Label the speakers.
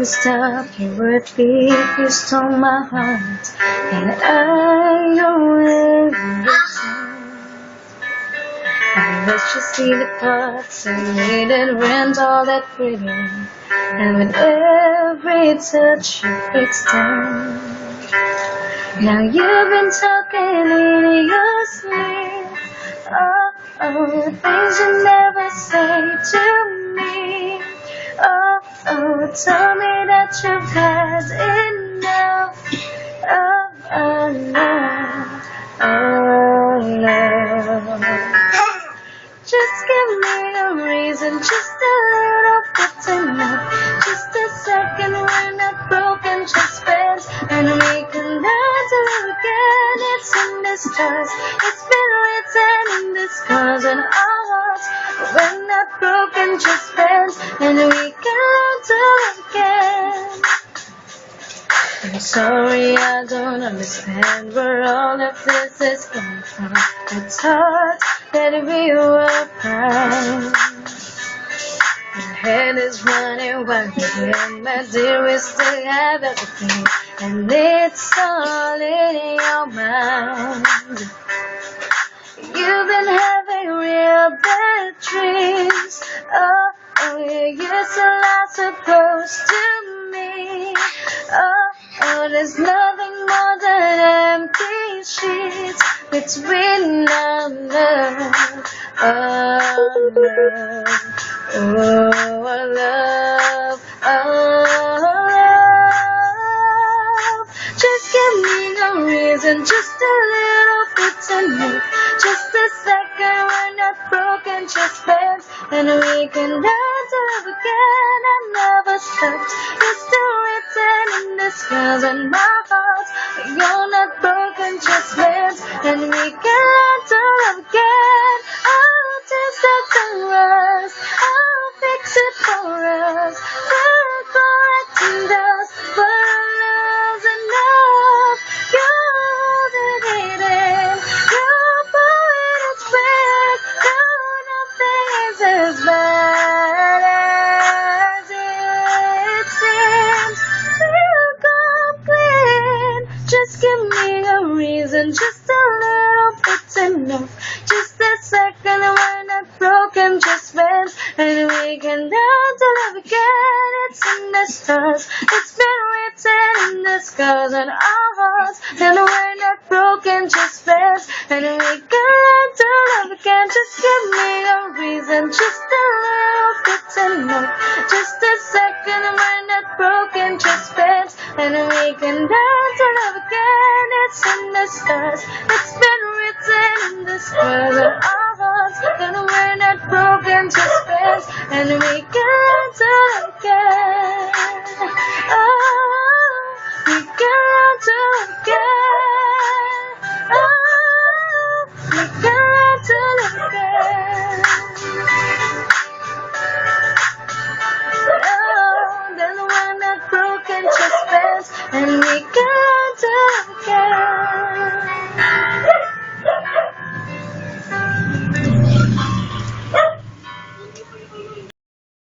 Speaker 1: stop, you would be. You stole my heart, and I will return. I let you see the parts I made and rent all that pretty. And with every touch you fixed down. Now you've been talking in your sleep. Oh, things you never say to me. Oh, tell me that you've had enough. Love. Just give me a reason, just a little bit enough. Just a second, we're not broken, just friends, and we can learn to love again. It's in the stars, it's been written in the scars on our hearts. We're not broken, just friends, and we can learn to love again. I'm sorry, I don't understand where all of this is coming from. It's hard that we were proud. My head is running wild again, my dear, we still have everything, and it's all in your mind. You've been having real bad dreams. Oh, yeah, you're so not supposed to me. Oh, there's nothing more than empty sheets between our love. Oh, love. Oh, love. Oh, love. Just give me no reason, just a little bit enough. Just a second, we're not broken, just friends, and we can learn to love again and never stop. It's still written in the scars on my heart. You're not broken, just friends, and we can learn to love again. I'll taste that sunrise, I'll fix it for us. We're correcting us, but our love's enough. You're holding it in, you're pulling it back. No, nothing is as bad as it seems. We're complete. Just give me a reason, just a little bit enough. Just a second, we're not broken, just friends, and we can learn to love again. It's in the stars, it's been written in the scars on our hearts, and we're not broken, just friends, and we can learn to love again. Just give me a reason, just a little bit enough. Just a second, we're not broken, just friends, and we can learn to love again. It's in the stars, it's been written in the scars on our hearts, and we're not broken, just friends, and we can learn to love again.